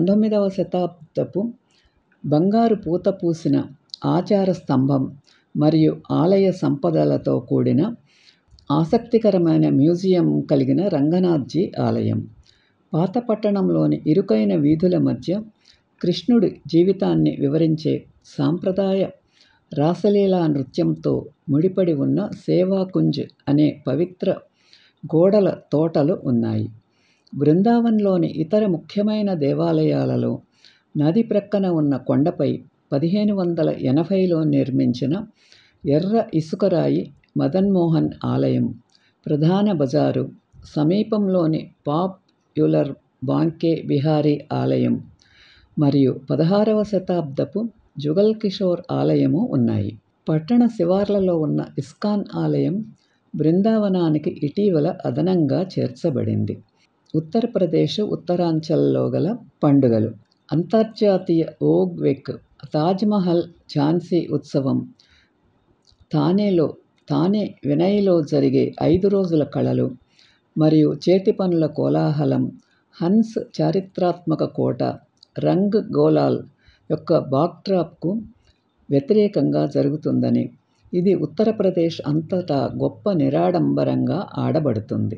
19వ శతాబ్దపు బంగారు పూత పూసిన ఆచార స్తంభం మరియు ఆలయ సంపదలతో కూడిన ఆసక్తికరమైన మ్యూజియం కలిగిన రంగనాథ్జీ ఆలయం. పాత పట్టణంలోని ఇరుకైన వీధుల మధ్య కృష్ణుడి జీవితాన్ని వివరించే సాంప్రదాయ రాసలీలా నృత్యంతో ముడిపడి ఉన్న సేవాకుంజ్ అనే పవిత్ర గోడల తోటలు ఉన్నాయి. బృందావన్లోని ఇతర ముఖ్యమైన దేవాలయాలలో నది ప్రక్కన ఉన్న కొండపై 1580లో నిర్మించిన ఎర్ర ఇసుకరాయి మదన్మోహన్ ఆలయం, ప్రధాన బజారు, సమీపంలోని పాప్యులర్ బాంకే బిహారీ ఆలయం మరియు 16వ శతాబ్దపు జుగల్ కిషోర్ ఆలయము ఉన్నాయి. పట్టణ శివార్లలో ఉన్న ఇస్కాన్ ఆలయం బృందావనానికి ఇటీవల అదనంగా చేర్చబడింది. ఉత్తరప్రదేశ్ ఉత్తరాంచల్లో గల పండుగలు. అంతర్జాతీయ ఓగ్ వీక్, తాజ్మహల్ ఝాన్సీ ఉత్సవం, థానే వినయ్లో జరిగే 5 రోజుల కళలు మరియు చేతి పనుల కోలాహలం, హన్స్ చారిత్రాత్మక కోట రంగ్ గోలాల్ యొక్క బాక్డ్రాప్కు వ్యతిరేకంగా జరుగుతుందని, ఇది ఉత్తరప్రదేశ్ అంతటా గొప్ప నిరాడంబరంగా ఆడబడుతుంది.